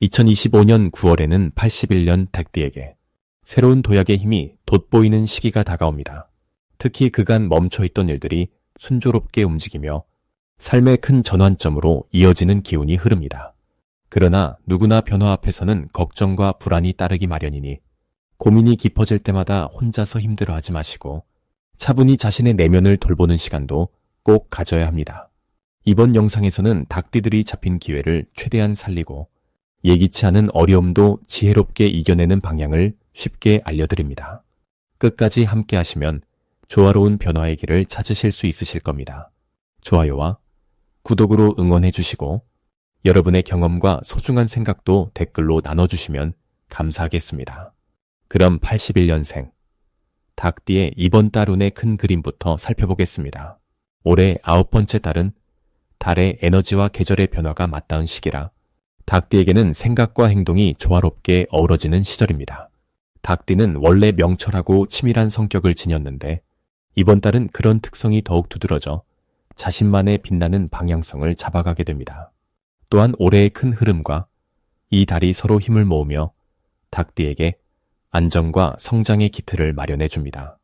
2025년 9월에는 81년 닭띠에게 새로운 도약의 힘이 돋보이는 시기가 다가옵니다. 특히 그간 멈춰있던 일들이 순조롭게 움직이며 삶의 큰 전환점으로 이어지는 기운이 흐릅니다. 그러나 누구나 변화 앞에서는 걱정과 불안이 따르기 마련이니 고민이 깊어질 때마다 혼자서 힘들어하지 마시고 차분히 자신의 내면을 돌보는 시간도 꼭 가져야 합니다. 이번 영상에서는 닭띠들이 잡힌 기회를 최대한 살리고 예기치 않은 어려움도 지혜롭게 이겨내는 방향을 쉽게 알려드립니다. 끝까지 함께 하시면 조화로운 변화의 길을 찾으실 수 있으실 겁니다. 좋아요와 구독으로 응원해 주시고 여러분의 경험과 소중한 생각도 댓글로 나눠주시면 감사하겠습니다. 그럼 81년생 닭띠의 이번 달 운의 큰 그림부터 살펴보겠습니다. 올해 9번째 달은 달의 에너지와 계절의 변화가 맞닿은 시기라 닭띠에게는 생각과 행동이 조화롭게 어우러지는 시절입니다. 닭띠는 원래 명철하고 치밀한 성격을 지녔는데 이번 달은 그런 특성이 더욱 두드러져 자신만의 빛나는 방향성을 잡아가게 됩니다. 또한 올해의 큰 흐름과 이 달이 서로 힘을 모으며 닭띠에게 안정과 성장의 기틀을 마련해 줍니다.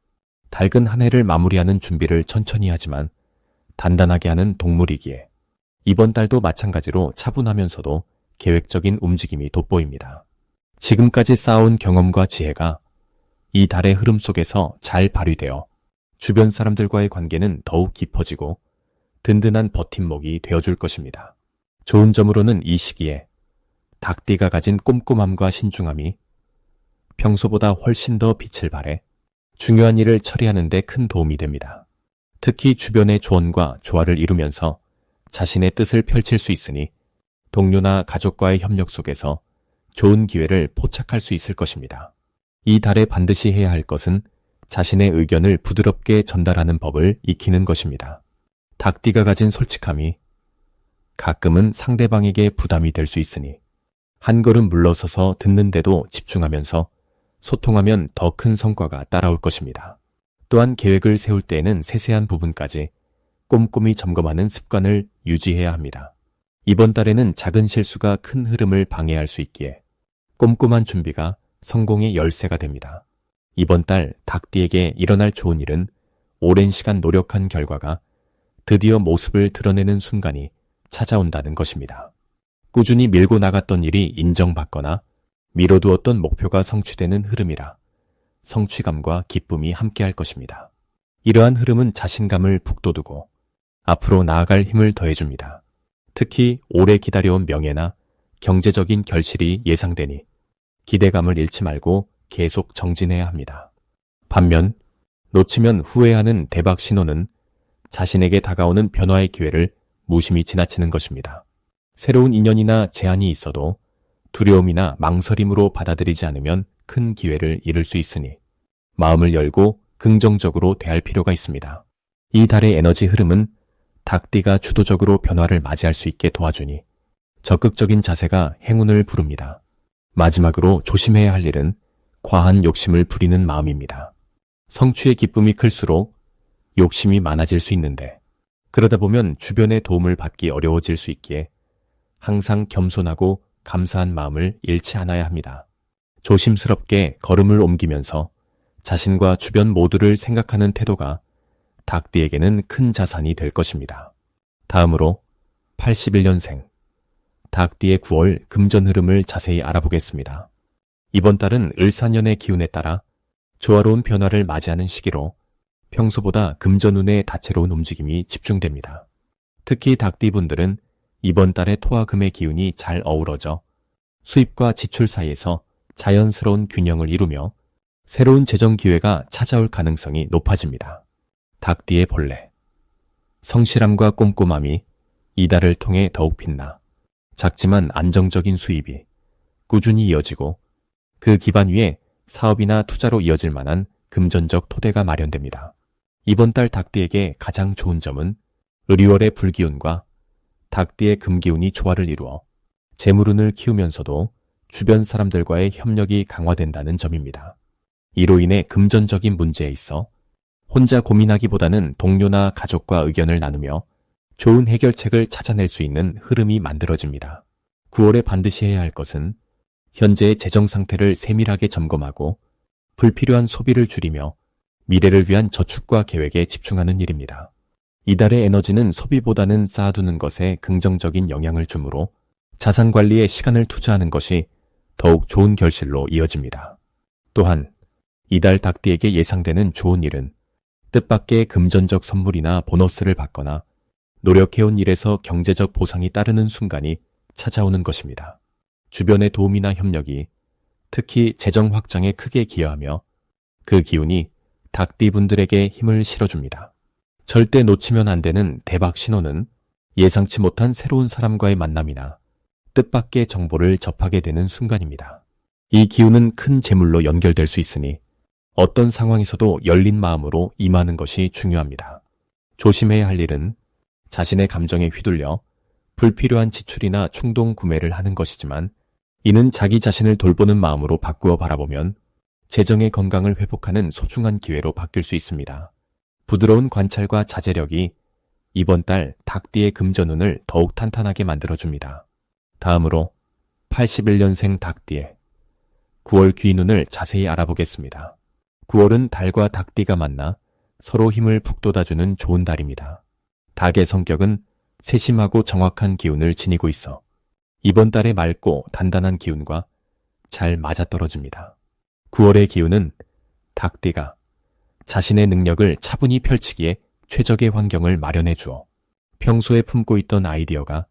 닭은 한 해를 마무리하는 준비를 천천히 하지만 단단하게 하는 동물이기에 이번 달도 마찬가지로 차분하면서도 계획적인 움직임이 돋보입니다. 지금까지 쌓아온 경험과 지혜가 이 달의 흐름 속에서 잘 발휘되어 주변 사람들과의 관계는 더욱 깊어지고 든든한 버팀목이 되어줄 것입니다. 좋은 점으로는 이 시기에 닭띠가 가진 꼼꼼함과 신중함이 평소보다 훨씬 더 빛을 발해 중요한 일을 처리하는 데 큰 도움이 됩니다. 특히 주변의 조언과 조화를 이루면서 자신의 뜻을 펼칠 수 있으니 동료나 가족과의 협력 속에서 좋은 기회를 포착할 수 있을 것입니다. 이 달에 반드시 해야 할 것은 자신의 의견을 부드럽게 전달하는 법을 익히는 것입니다. 닭띠가 가진 솔직함이 가끔은 상대방에게 부담이 될 수 있으니 한 걸음 물러서서 듣는데도 집중하면서 소통하면 더 큰 성과가 따라올 것입니다. 또한 계획을 세울 때에는 세세한 부분까지 꼼꼼히 점검하는 습관을 유지해야 합니다. 이번 달에는 작은 실수가 큰 흐름을 방해할 수 있기에 꼼꼼한 준비가 성공의 열쇠가 됩니다. 이번 달 닭띠에게 일어날 좋은 일은 오랜 시간 노력한 결과가 드디어 모습을 드러내는 순간이 찾아온다는 것입니다. 꾸준히 밀고 나갔던 일이 인정받거나 미뤄두었던 목표가 성취되는 흐름이라 성취감과 기쁨이 함께할 것입니다. 이러한 흐름은 자신감을 북돋우고 앞으로 나아갈 힘을 더해줍니다. 특히 오래 기다려온 명예나 경제적인 결실이 예상되니 기대감을 잃지 말고 계속 정진해야 합니다. 반면 놓치면 후회하는 대박 신호는 자신에게 다가오는 변화의 기회를 무심히 지나치는 것입니다. 새로운 인연이나 제안이 있어도 두려움이나 망설임으로 받아들이지 않으면 큰 기회를 잃을 수 있으니 마음을 열고 긍정적으로 대할 필요가 있습니다. 이 달의 에너지 흐름은 닭띠가 주도적으로 변화를 맞이할 수 있게 도와주니 적극적인 자세가 행운을 부릅니다. 마지막으로 조심해야 할 일은 과한 욕심을 부리는 마음입니다. 성취의 기쁨이 클수록 욕심이 많아질 수 있는데 그러다 보면 주변의 도움을 받기 어려워질 수 있기에 항상 겸손하고 감사한 마음을 잃지 않아야 합니다. 조심스럽게 걸음을 옮기면서 자신과 주변 모두를 생각하는 태도가 닭띠에게는 큰 자산이 될 것입니다. 다음으로 81년생 닭띠의 9월 금전 흐름을 자세히 알아보겠습니다. 이번 달은 을사년의 기운에 따라 조화로운 변화를 맞이하는 시기로 평소보다 금전운의 다채로운 움직임이 집중됩니다. 특히 닭띠분들은 이번 달에 토와 금의 기운이 잘 어우러져 수입과 지출 사이에서 자연스러운 균형을 이루며 새로운 재정 기회가 찾아올 가능성이 높아집니다. 닭띠의 본래 성실함과 꼼꼼함이 이 달을 통해 더욱 빛나 작지만 안정적인 수입이 꾸준히 이어지고 그 기반 위에 사업이나 투자로 이어질 만한 금전적 토대가 마련됩니다. 이번 달 닭띠에게 가장 좋은 점은 을이월의 불기운과 닭띠의 금기운이 조화를 이루어 재물운을 키우면서도 주변 사람들과의 협력이 강화된다는 점입니다. 이로 인해 금전적인 문제에 있어 혼자 고민하기보다는 동료나 가족과 의견을 나누며 좋은 해결책을 찾아낼 수 있는 흐름이 만들어집니다. 9월에 반드시 해야 할 것은 현재의 재정 상태를 세밀하게 점검하고 불필요한 소비를 줄이며 미래를 위한 저축과 계획에 집중하는 일입니다. 이달의 에너지는 소비보다는 쌓아두는 것에 긍정적인 영향을 주므로 자산 관리에 시간을 투자하는 것이 더욱 좋은 결실로 이어집니다. 또한 이달 닭띠에게 예상되는 좋은 일은 뜻밖의 금전적 선물이나 보너스를 받거나 노력해온 일에서 경제적 보상이 따르는 순간이 찾아오는 것입니다. 주변의 도움이나 협력이 특히 재정 확장에 크게 기여하며 그 기운이 닭띠 분들에게 힘을 실어줍니다. 절대 놓치면 안 되는 대박 신호는 예상치 못한 새로운 사람과의 만남이나 뜻밖의 정보를 접하게 되는 순간입니다. 이 기운은 큰 재물로 연결될 수 있으니 어떤 상황에서도 열린 마음으로 임하는 것이 중요합니다. 조심해야 할 일은 자신의 감정에 휘둘려 불필요한 지출이나 충동 구매를 하는 것이지만 이는 자기 자신을 돌보는 마음으로 바꾸어 바라보면 재정의 건강을 회복하는 소중한 기회로 바뀔 수 있습니다. 부드러운 관찰과 자제력이 이번 달 닭띠의 금전운을 더욱 탄탄하게 만들어줍니다. 다음으로 81년생 닭띠의 9월 귀인운을 자세히 알아보겠습니다. 9월은 달과 닭띠가 만나 서로 힘을 북돋아주는 좋은 달입니다. 닭의 성격은 세심하고 정확한 기운을 지니고 있어 이번 달에 맑고 단단한 기운과 잘 맞아떨어집니다. 9월의 기운은 닭띠가 자신의 능력을 차분히 펼치기에 최적의 환경을 마련해 주어 평소에 품고 있던 아이디어가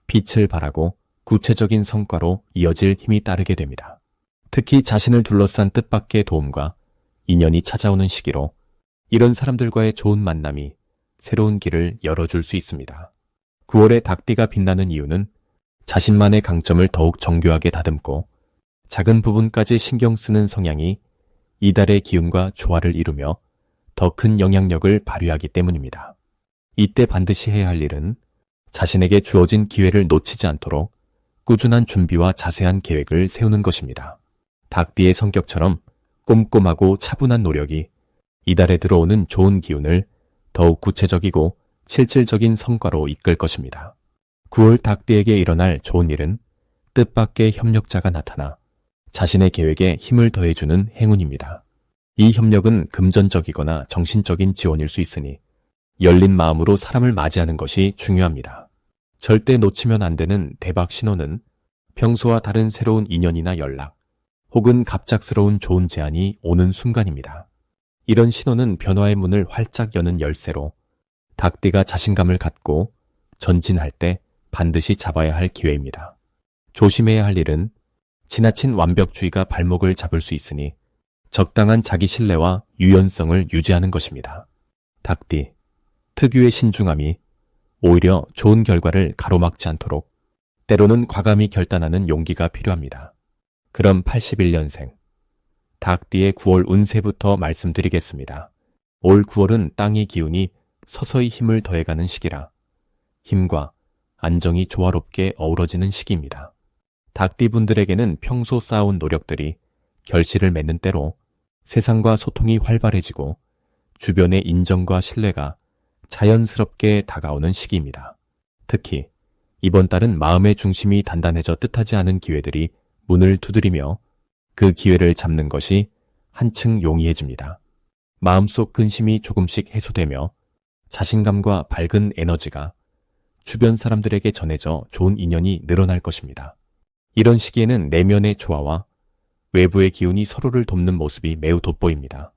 빛을 발하고 구체적인 성과로 이어질 힘이 따르게 됩니다. 특히 자신을 둘러싼 뜻밖의 도움과 인연이 찾아오는 시기로 이런 사람들과의 좋은 만남이 새로운 길을 열어줄 수 있습니다. 9월에 닭띠가 빛나는 이유는 자신만의 강점을 더욱 정교하게 다듬고 작은 부분까지 신경 쓰는 성향이 이달의 기운과 조화를 이루며 더 큰 영향력을 발휘하기 때문입니다. 이때 반드시 해야 할 일은 자신에게 주어진 기회를 놓치지 않도록 꾸준한 준비와 자세한 계획을 세우는 것입니다. 닭띠의 성격처럼 꼼꼼하고 차분한 노력이 이달에 들어오는 좋은 기운을 더욱 구체적이고 실질적인 성과로 이끌 것입니다. 9월 닭띠에게 일어날 좋은 일은 뜻밖의 협력자가 나타나 자신의 계획에 힘을 더해주는 행운입니다. 이 협력은 금전적이거나 정신적인 지원일 수 있으니 열린 마음으로 사람을 맞이하는 것이 중요합니다. 절대 놓치면 안 되는 대박 신호는 평소와 다른 새로운 인연이나 연락, 혹은 갑작스러운 좋은 제안이 오는 순간입니다. 이런 신호는 변화의 문을 활짝 여는 열쇠로 닭띠가 자신감을 갖고 전진할 때 반드시 잡아야 할 기회입니다. 조심해야 할 일은 지나친 완벽주의가 발목을 잡을 수 있으니 적당한 자기 신뢰와 유연성을 유지하는 것입니다. 닭띠, 특유의 신중함이 오히려 좋은 결과를 가로막지 않도록 때로는 과감히 결단하는 용기가 필요합니다. 그럼 81년생 닭띠의 9월 운세부터 말씀드리겠습니다. 올 9월은 땅의 기운이 서서히 힘을 더해가는 시기라 힘과 안정이 조화롭게 어우러지는 시기입니다. 닭띠 분들에게는 평소 쌓아온 노력들이 결실을 맺는 때로 세상과 소통이 활발해지고 주변의 인정과 신뢰가 자연스럽게 다가오는 시기입니다. 특히 이번 달은 마음의 중심이 단단해져 뜻하지 않은 기회들이 문을 두드리며 그 기회를 잡는 것이 한층 용이해집니다. 마음속 근심이 조금씩 해소되며 자신감과 밝은 에너지가 주변 사람들에게 전해져 좋은 인연이 늘어날 것입니다. 이런 시기에는 내면의 조화와 외부의 기운이 서로를 돕는 모습이 매우 돋보입니다.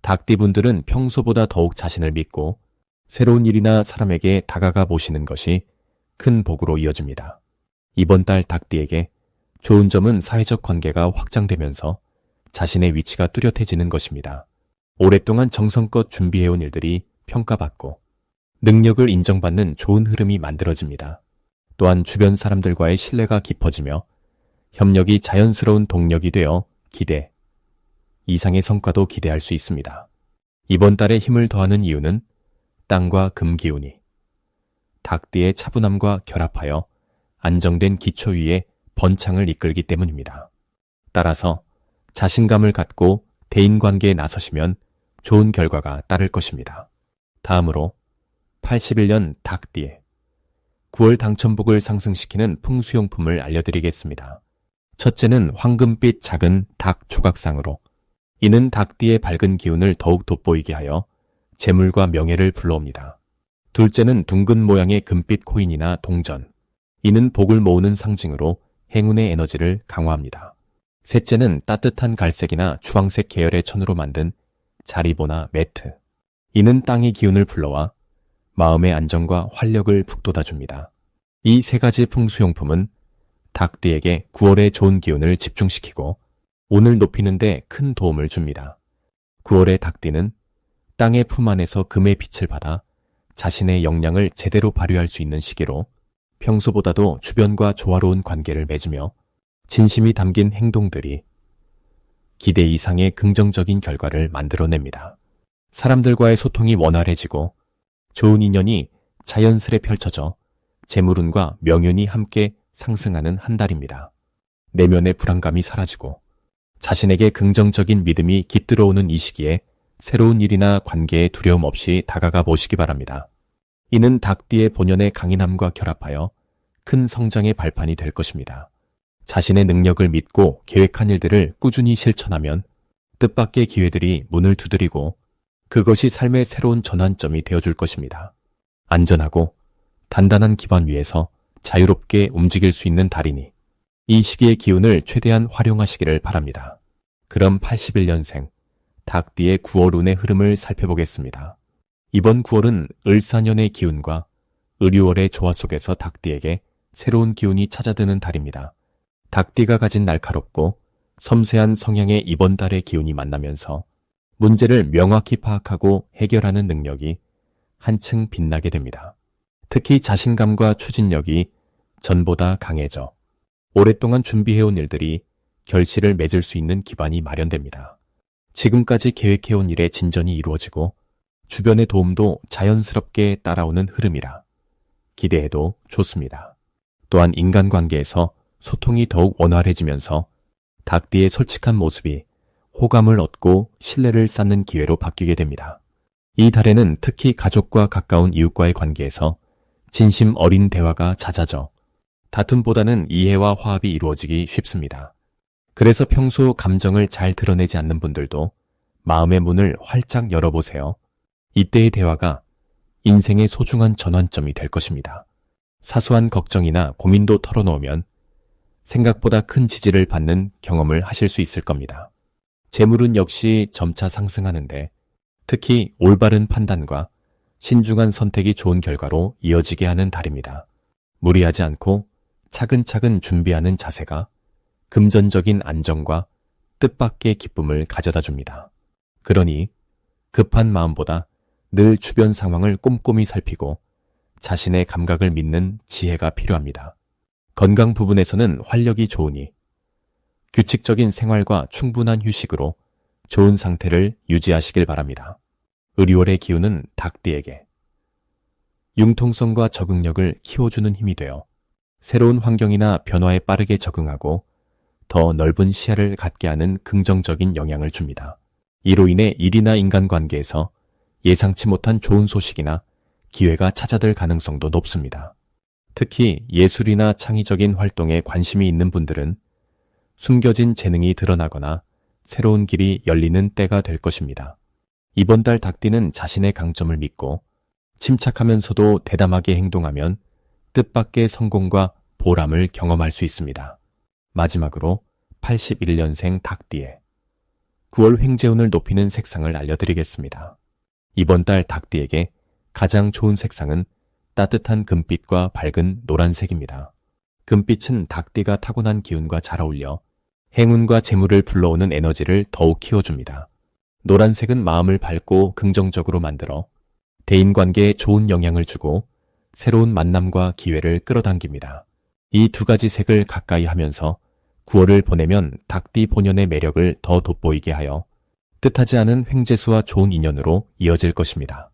닭띠분들은 평소보다 더욱 자신을 믿고 새로운 일이나 사람에게 다가가 보시는 것이 큰 복으로 이어집니다. 이번 달 닭띠에게 좋은 점은 사회적 관계가 확장되면서 자신의 위치가 뚜렷해지는 것입니다. 오랫동안 정성껏 준비해온 일들이 평가받고 능력을 인정받는 좋은 흐름이 만들어집니다. 또한 주변 사람들과의 신뢰가 깊어지며 협력이 자연스러운 동력이 되어 기대 이상의 성과도 기대할 수 있습니다. 이번 달에 힘을 더하는 이유는 땅과 금 기운이 닭띠의 차분함과 결합하여 안정된 기초 위에 번창을 이끌기 때문입니다. 따라서 자신감을 갖고 대인관계에 나서시면 좋은 결과가 따를 것입니다. 다음으로 81년 닭띠의 9월 당첨복을 상승시키는 풍수용품을 알려드리겠습니다. 첫째는 황금빛 작은 닭 조각상으로. 이는 닭띠의 밝은 기운을 더욱 돋보이게 하여 재물과 명예를 불러옵니다. 둘째는 둥근 모양의 금빛 코인이나 동전. 이는 복을 모으는 상징으로 행운의 에너지를 강화합니다. 셋째는 따뜻한 갈색이나 주황색 계열의 천으로 만든 자리보나 매트. 이는 땅의 기운을 불러와 마음의 안정과 활력을 북돋아줍니다. 이 세 가지 풍수용품은 닭띠에게 9월의 좋은 기운을 집중시키고 운을 높이는 데 큰 도움을 줍니다. 9월의 닭띠는 땅의 품 안에서 금의 빛을 받아 자신의 역량을 제대로 발휘할 수 있는 시기로 평소보다도 주변과 조화로운 관계를 맺으며 진심이 담긴 행동들이 기대 이상의 긍정적인 결과를 만들어냅니다. 사람들과의 소통이 원활해지고 좋은 인연이 자연스레 펼쳐져 재물운과 명운이 함께 상승하는 한 달입니다. 내면의 불안감이 사라지고 자신에게 긍정적인 믿음이 깃들어오는 이 시기에 새로운 일이나 관계에 두려움 없이 다가가 보시기 바랍니다. 이는 닭띠의 본연의 강인함과 결합하여 큰 성장의 발판이 될 것입니다. 자신의 능력을 믿고 계획한 일들을 꾸준히 실천하면 뜻밖의 기회들이 문을 두드리고 그것이 삶의 새로운 전환점이 되어줄 것입니다. 안전하고 단단한 기반 위에서 자유롭게 움직일 수 있는 달이니 이 시기의 기운을 최대한 활용하시기를 바랍니다. 그럼 81년생 닭띠의 9월 운의 흐름을 살펴보겠습니다. 이번 9월은 을사년의 기운과 을유월의 조화 속에서 닭띠에게 새로운 기운이 찾아드는 달입니다. 닭띠가 가진 날카롭고 섬세한 성향의 이번 달의 기운이 만나면서 문제를 명확히 파악하고 해결하는 능력이 한층 빛나게 됩니다. 특히 자신감과 추진력이 전보다 강해져 오랫동안 준비해온 일들이 결실을 맺을 수 있는 기반이 마련됩니다. 지금까지 계획해온 일의 진전이 이루어지고 주변의 도움도 자연스럽게 따라오는 흐름이라 기대해도 좋습니다. 또한 인간관계에서 소통이 더욱 원활해지면서 닭띠의 솔직한 모습이 호감을 얻고 신뢰를 쌓는 기회로 바뀌게 됩니다. 이 달에는 특히 가족과 가까운 이웃과의 관계에서 진심 어린 대화가 잦아져 다툼보다는 이해와 화합이 이루어지기 쉽습니다. 그래서 평소 감정을 잘 드러내지 않는 분들도 마음의 문을 활짝 열어보세요. 이때의 대화가 인생의 소중한 전환점이 될 것입니다. 사소한 걱정이나 고민도 털어놓으면 생각보다 큰 지지를 받는 경험을 하실 수 있을 겁니다. 재물은 역시 점차 상승하는데 특히 올바른 판단과 신중한 선택이 좋은 결과로 이어지게 하는 달입니다. 무리하지 않고 차근차근 준비하는 자세가 금전적인 안정과 뜻밖의 기쁨을 가져다 줍니다. 그러니 급한 마음보다 늘 주변 상황을 꼼꼼히 살피고 자신의 감각을 믿는 지혜가 필요합니다. 건강 부분에서는 활력이 좋으니 규칙적인 생활과 충분한 휴식으로 좋은 상태를 유지하시길 바랍니다. 을유월의 기운은 닭띠에게 융통성과 적응력을 키워주는 힘이 되어 새로운 환경이나 변화에 빠르게 적응하고 더 넓은 시야를 갖게 하는 긍정적인 영향을 줍니다. 이로 인해 일이나 인간관계에서 예상치 못한 좋은 소식이나 기회가 찾아들 가능성도 높습니다. 특히 예술이나 창의적인 활동에 관심이 있는 분들은 숨겨진 재능이 드러나거나 새로운 길이 열리는 때가 될 것입니다. 이번 달 닭띠는 자신의 강점을 믿고 침착하면서도 대담하게 행동하면 뜻밖의 성공과 보람을 경험할 수 있습니다. 마지막으로 81년생 닭띠의 9월 횡재운을 높이는 색상을 알려드리겠습니다. 이번 달 닭띠에게 가장 좋은 색상은 따뜻한 금빛과 밝은 노란색입니다. 금빛은 닭띠가 타고난 기운과 잘 어울려 행운과 재물을 불러오는 에너지를 더욱 키워줍니다. 노란색은 마음을 밝고 긍정적으로 만들어 대인관계에 좋은 영향을 주고 새로운 만남과 기회를 끌어당깁니다. 이 두 가지 색을 가까이 하면서 9월을 보내면 닭띠 본연의 매력을 더 돋보이게 하여 뜻하지 않은 횡재수와 좋은 인연으로 이어질 것입니다.